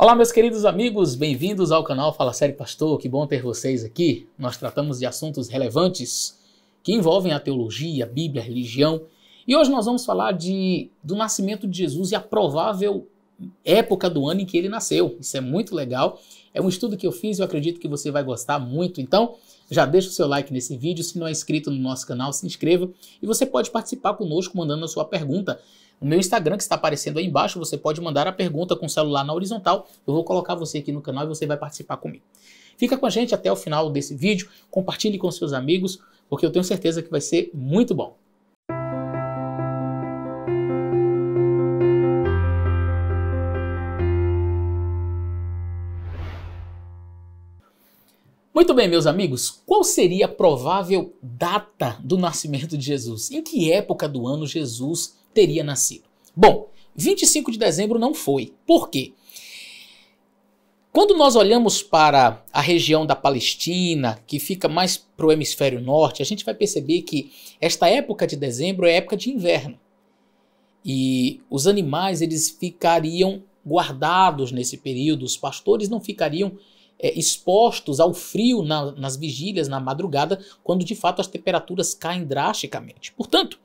Olá, meus queridos amigos, bem-vindos ao canal Fala Sério Pastor, que bom ter vocês aqui. Nós tratamos de assuntos relevantes que envolvem a teologia, a Bíblia, a religião. E hoje nós vamos falar do nascimento de Jesus e a provável época do ano em que ele nasceu. Isso é muito legal, é um estudo que eu fiz e eu acredito que você vai gostar muito. Então, já deixa o seu like nesse vídeo, se não é inscrito no nosso canal, se inscreva. E você pode participar conosco mandando a sua pergunta. O meu Instagram, que está aparecendo aí embaixo, você pode mandar a pergunta com o celular na horizontal. Eu vou colocar você aqui no canal e você vai participar comigo. Fica com a gente até o final desse vídeo, compartilhe com seus amigos, porque eu tenho certeza que vai ser muito bom. Muito bem, meus amigos, qual seria a provável data do nascimento de Jesus? Em que época do ano Jesus teria nascido? Bom, 25 de dezembro não foi. Por quê? Quando nós olhamos para a região da Palestina, que fica mais para o hemisfério norte, a gente vai perceber que esta época de dezembro é época de inverno. E os animais eles ficariam guardados nesse período, os pastores não ficariam expostos ao frio nas vigílias, na madrugada, quando de fato as temperaturas caem drasticamente. Portanto,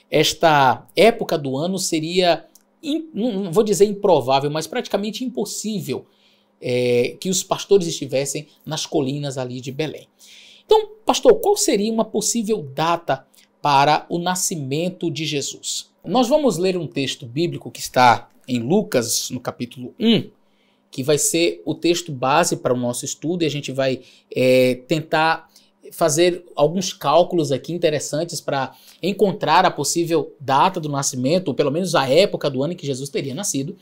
esta época do ano seria, não vou dizer improvável, mas praticamente impossível que os pastores estivessem nas colinas ali de Belém. Então, pastor, qual seria uma possível data para o nascimento de Jesus? Nós vamos ler um texto bíblico que está em Lucas, no capítulo 1, que vai ser o texto base para o nosso estudo, e a gente vai tentar fazer alguns cálculos aqui interessantes para encontrar a possível data do nascimento, ou pelo menos a época do ano em que Jesus teria nascido.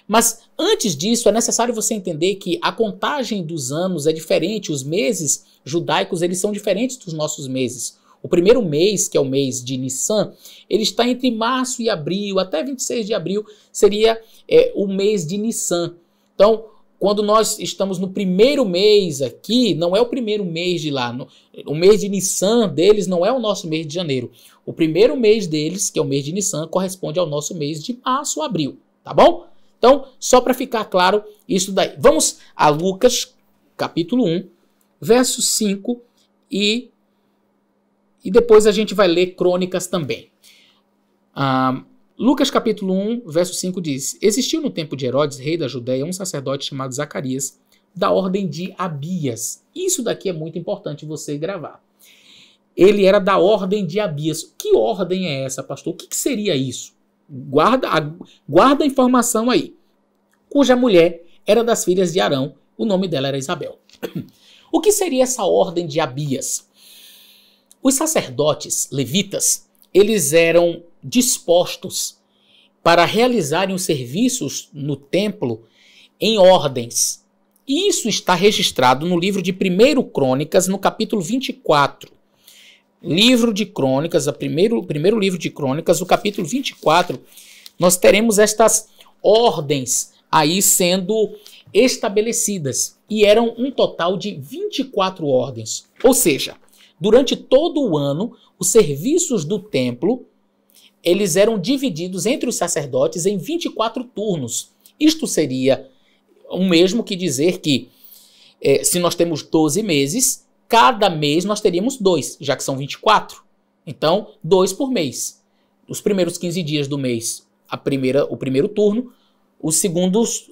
Mas antes disso, é necessário você entender que a contagem dos anos é diferente, os meses judaicos eles são diferentes dos nossos meses. O primeiro mês, que é o mês de Nissan, ele está entre março e abril, até 26 de abril seria o mês de Nissan. Então, quando nós estamos no primeiro mês aqui, não é o primeiro mês de lá. O mês de Nissan deles não é o nosso mês de janeiro. O primeiro mês deles, que é o mês de Nissan, corresponde ao nosso mês de março, abril. Tá bom? Então, só para ficar claro isso daí. Vamos a Lucas, capítulo 1, verso 5 e depois a gente vai ler Crônicas também. Lucas capítulo 1, verso 5 diz: Existiu no tempo de Herodes, rei da Judéia, um sacerdote chamado Zacarias, da ordem de Abias. Isso daqui é muito importante você gravar. Ele era da ordem de Abias. Que ordem é essa, pastor? O que seria isso? Guarda a informação aí. Cuja mulher era das filhas de Arão, o nome dela era Isabel. O que seria essa ordem de Abias? Os sacerdotes levitas, eles eram dispostos para realizarem os serviços no templo em ordens. E isso está registrado no livro de 1 Crônicas, no capítulo 24. Livro de Crônicas, o primeiro livro de Crônicas, o capítulo 24, nós teremos estas ordens aí sendo estabelecidas. E eram um total de 24 ordens. Ou seja, durante todo o ano, os serviços do templo eles eram divididos entre os sacerdotes em 24 turnos. Isto seria o mesmo que dizer que, se nós temos 12 meses, cada mês nós teríamos 2, já que são 24. Então, 2 por mês. Os primeiros 15 dias do mês, o primeiro turno,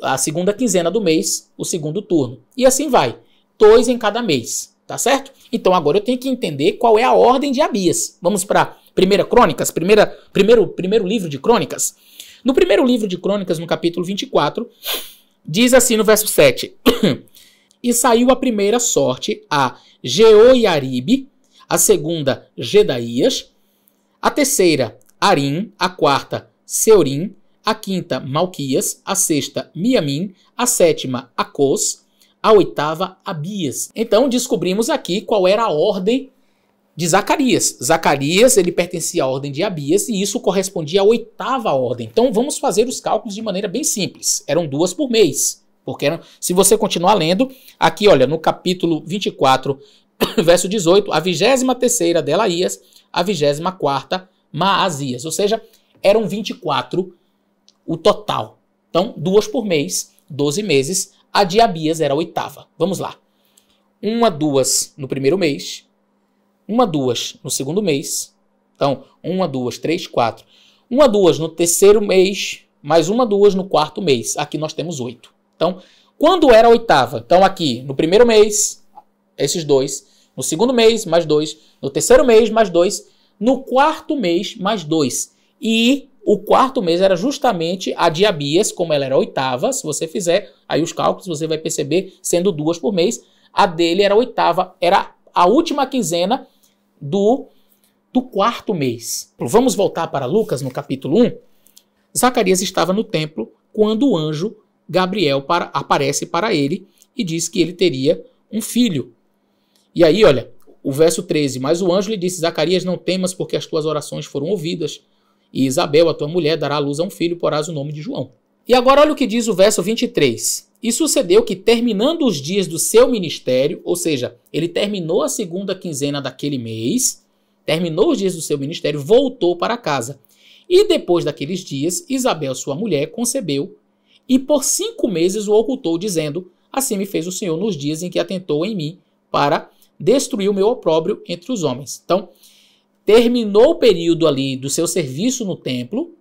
a segunda quinzena do mês, o segundo turno. E assim vai, 2 em cada mês, tá certo? Então, agora eu tenho que entender qual é a ordem de Abias. Vamos para 1 Crônicas, primeiro livro de Crônicas. No primeiro livro de Crônicas, no capítulo 24, diz assim no verso 7. E saiu a primeira sorte a Jeoiaribe, a segunda Jedaías, a terceira Arim, a quarta Seurim, a quinta Malquias, a sexta Miamim, a sétima Acos, a oitava Abias. Então descobrimos aqui qual era a ordem de Zacarias. Zacarias, ele pertencia à ordem de Abias e isso correspondia à oitava ordem. Então vamos fazer os cálculos de maneira bem simples. Eram 2 por mês. Porque se você continuar lendo, aqui olha, no capítulo 24, verso 18, a 23ª Delaías, a 24ª Maasias. Ou seja, eram 24 o total. Então 2 por mês. 12 meses. A de Abias era a 8ª. Vamos lá. 1, 2 no primeiro mês. 1, 2 no segundo mês. Então, 1, 2, 3, 4. 1, 2 no terceiro mês, mais 1, 2 no quarto mês. Aqui nós temos 8. Então, quando era a 8ª? Então, aqui, no primeiro mês, esses 2. No segundo mês, mais 2. No terceiro mês, mais 2. No quarto mês, mais 2. E o quarto mês era justamente a de Abias, como ela era a 8ª. Se você fizer aí os cálculos, você vai perceber, sendo 2 por mês, a dele era a 8ª. Era a última quinzena do quarto mês. Vamos voltar para Lucas, no capítulo 1. Zacarias estava no templo quando o anjo Gabriel aparece para ele e diz que ele teria um filho. E aí, olha, o verso 13. Mas o anjo lhe disse: Zacarias, não temas, porque as tuas orações foram ouvidas. E Isabel, a tua mulher, dará à luz a um filho, porás o nome de João. E agora olha o que diz o verso 23. E sucedeu que, terminando os dias do seu ministério, ou seja, ele terminou a segunda quinzena daquele mês, terminou os dias do seu ministério, voltou para casa. E depois daqueles dias, Isabel, sua mulher, concebeu, e por 5 meses o ocultou, dizendo: assim me fez o Senhor nos dias em que atentou em mim, para destruir o meu opróbrio entre os homens. Então, terminou o período ali do seu serviço no templo,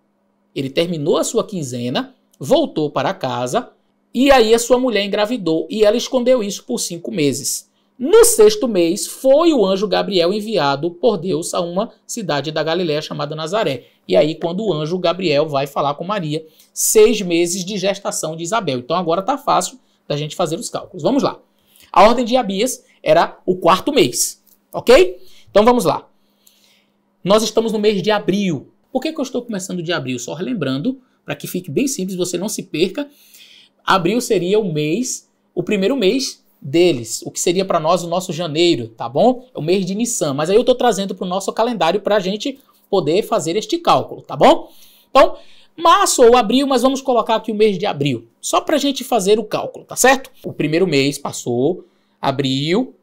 ele terminou a sua quinzena, voltou para casa, e aí a sua mulher engravidou, e ela escondeu isso por 5 meses. No 6º mês, foi o anjo Gabriel enviado por Deus a uma cidade da Galiléia chamada Nazaré. E aí, quando o anjo Gabriel vai falar com Maria, 6 meses de gestação de Isabel. Então agora está fácil da gente fazer os cálculos. Vamos lá. A ordem de Abias era o 4º mês, ok? Então vamos lá. Nós estamos no mês de abril. Por que eu estou começando de abril? Só relembrando, para que fique bem simples, você não se perca. Abril seria o primeiro mês deles, o que seria para nós o nosso janeiro, tá bom? É o mês de Nissan, mas aí eu estou trazendo para o nosso calendário para a gente poder fazer este cálculo, tá bom? Então, março ou abril, mas vamos colocar aqui o mês de abril, só para a gente fazer o cálculo, tá certo? O primeiro mês passou, abril,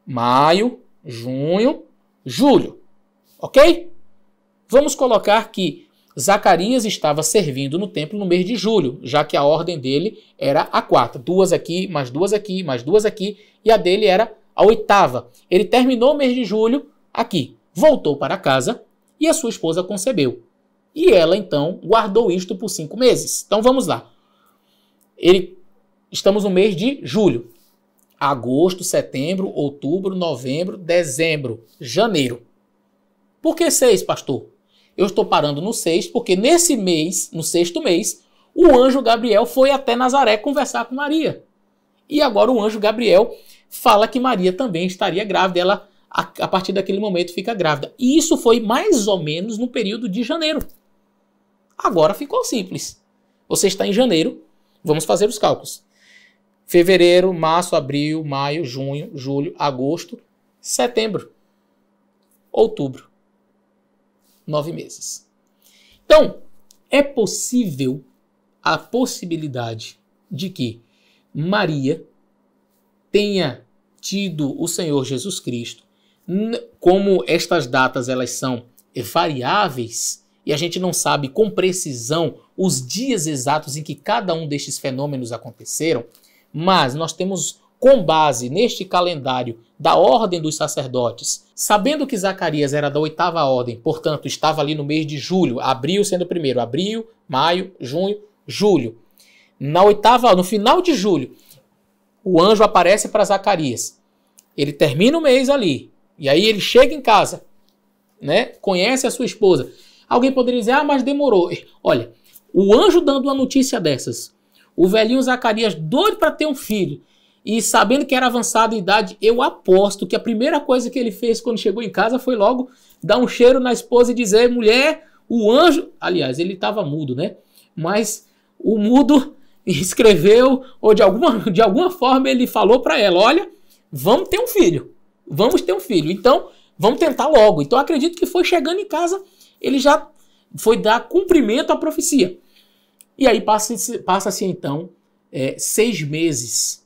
maio, junho, julho, ok? Vamos colocar que Zacarias estava servindo no templo no mês de julho, já que a ordem dele era a 4. 2 aqui, mais 2 aqui, mais 2 aqui, e a dele era a 8ª. Ele terminou o mês de julho aqui, voltou para casa e a sua esposa concebeu. E ela, então, guardou isto por 5 meses. Então, vamos lá. Estamos no mês de julho. Agosto, setembro, outubro, novembro, dezembro, janeiro. Por que 6, pastor? Eu estou parando no 6 porque nesse mês, no 6º mês, o anjo Gabriel foi até Nazaré conversar com Maria. E agora o anjo Gabriel fala que Maria também estaria grávida. Ela, a partir daquele momento, fica grávida. E isso foi mais ou menos no período de janeiro. Agora ficou simples. Você está em janeiro, vamos fazer os cálculos. Fevereiro, março, abril, maio, junho, julho, agosto, setembro, outubro. 9 meses. Então, é possível a possibilidade de que Maria tenha tido o Senhor Jesus Cristo. Como estas datas elas são variáveis e a gente não sabe com precisão os dias exatos em que cada um destes fenômenos aconteceram, mas nós temos, com base neste calendário da ordem dos sacerdotes, sabendo que Zacarias era da 8ª ordem, portanto estava ali no mês de julho, abril sendo o primeiro, abril, maio, junho, julho. No final de julho, o anjo aparece para Zacarias. Ele termina o mês ali, e aí ele chega em casa, né? Conhece a sua esposa. Alguém poderia dizer, mas demorou. Olha, o anjo dando uma notícia dessas, o velhinho Zacarias doido para ter um filho, e sabendo que era avançado em idade, eu aposto que a primeira coisa que ele fez quando chegou em casa foi logo dar um cheiro na esposa e dizer, mulher, o anjo... Aliás, ele estava mudo, né? Mas o mudo escreveu, ou de alguma forma ele falou para ela, olha, vamos ter um filho. Vamos ter um filho. Então, vamos tentar logo. Então, acredito que foi chegando em casa, ele já foi dar cumprimento à profecia. E aí passa-se então 6 meses.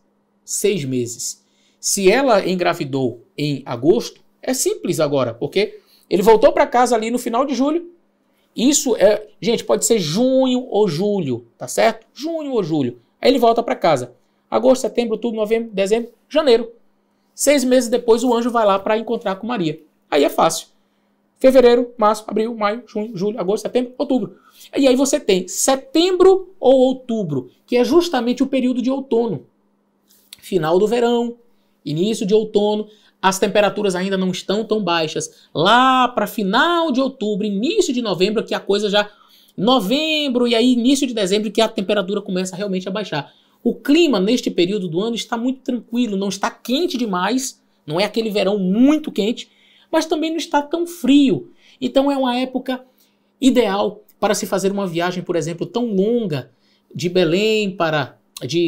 6 meses. Se ela engravidou em agosto, é simples agora, porque ele voltou para casa ali no final de julho. Isso gente, pode ser junho ou julho, tá certo? Junho ou julho. Aí ele volta para casa. Agosto, setembro, outubro, novembro, dezembro, janeiro. 6 meses depois o anjo vai lá para encontrar com Maria. Aí é fácil. Fevereiro, março, abril, maio, junho, julho, agosto, setembro, outubro. E aí você tem setembro ou outubro, que é justamente o período de outono. Final do verão, início de outono, as temperaturas ainda não estão tão baixas. Lá para final de outubro, início de novembro, que a coisa já... Novembro e aí início de dezembro, que a temperatura começa realmente a baixar. O clima neste período do ano está muito tranquilo, não está quente demais, não é aquele verão muito quente, mas também não está tão frio. Então é uma época ideal para se fazer uma viagem, por exemplo, tão longa de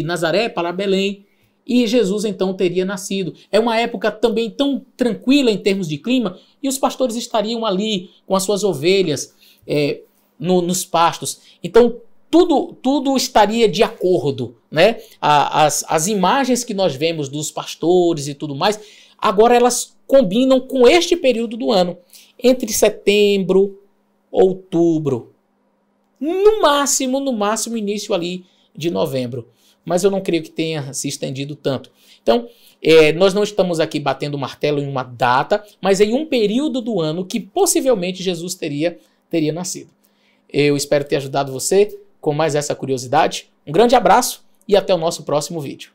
Nazaré para Belém, e Jesus então teria nascido. É uma época também tão tranquila em termos de clima, e os pastores estariam ali com as suas ovelhas nos pastos. Então tudo estaria de acordo, né? As imagens que nós vemos dos pastores e tudo mais, agora elas combinam com este período do ano, entre setembro, outubro, no máximo início ali de novembro. Mas eu não creio que tenha se estendido tanto. Então, nós não estamos aqui batendo martelo em uma data, mas em um período do ano que possivelmente Jesus teria nascido. Eu espero ter ajudado você com mais essa curiosidade. Um grande abraço e até o nosso próximo vídeo.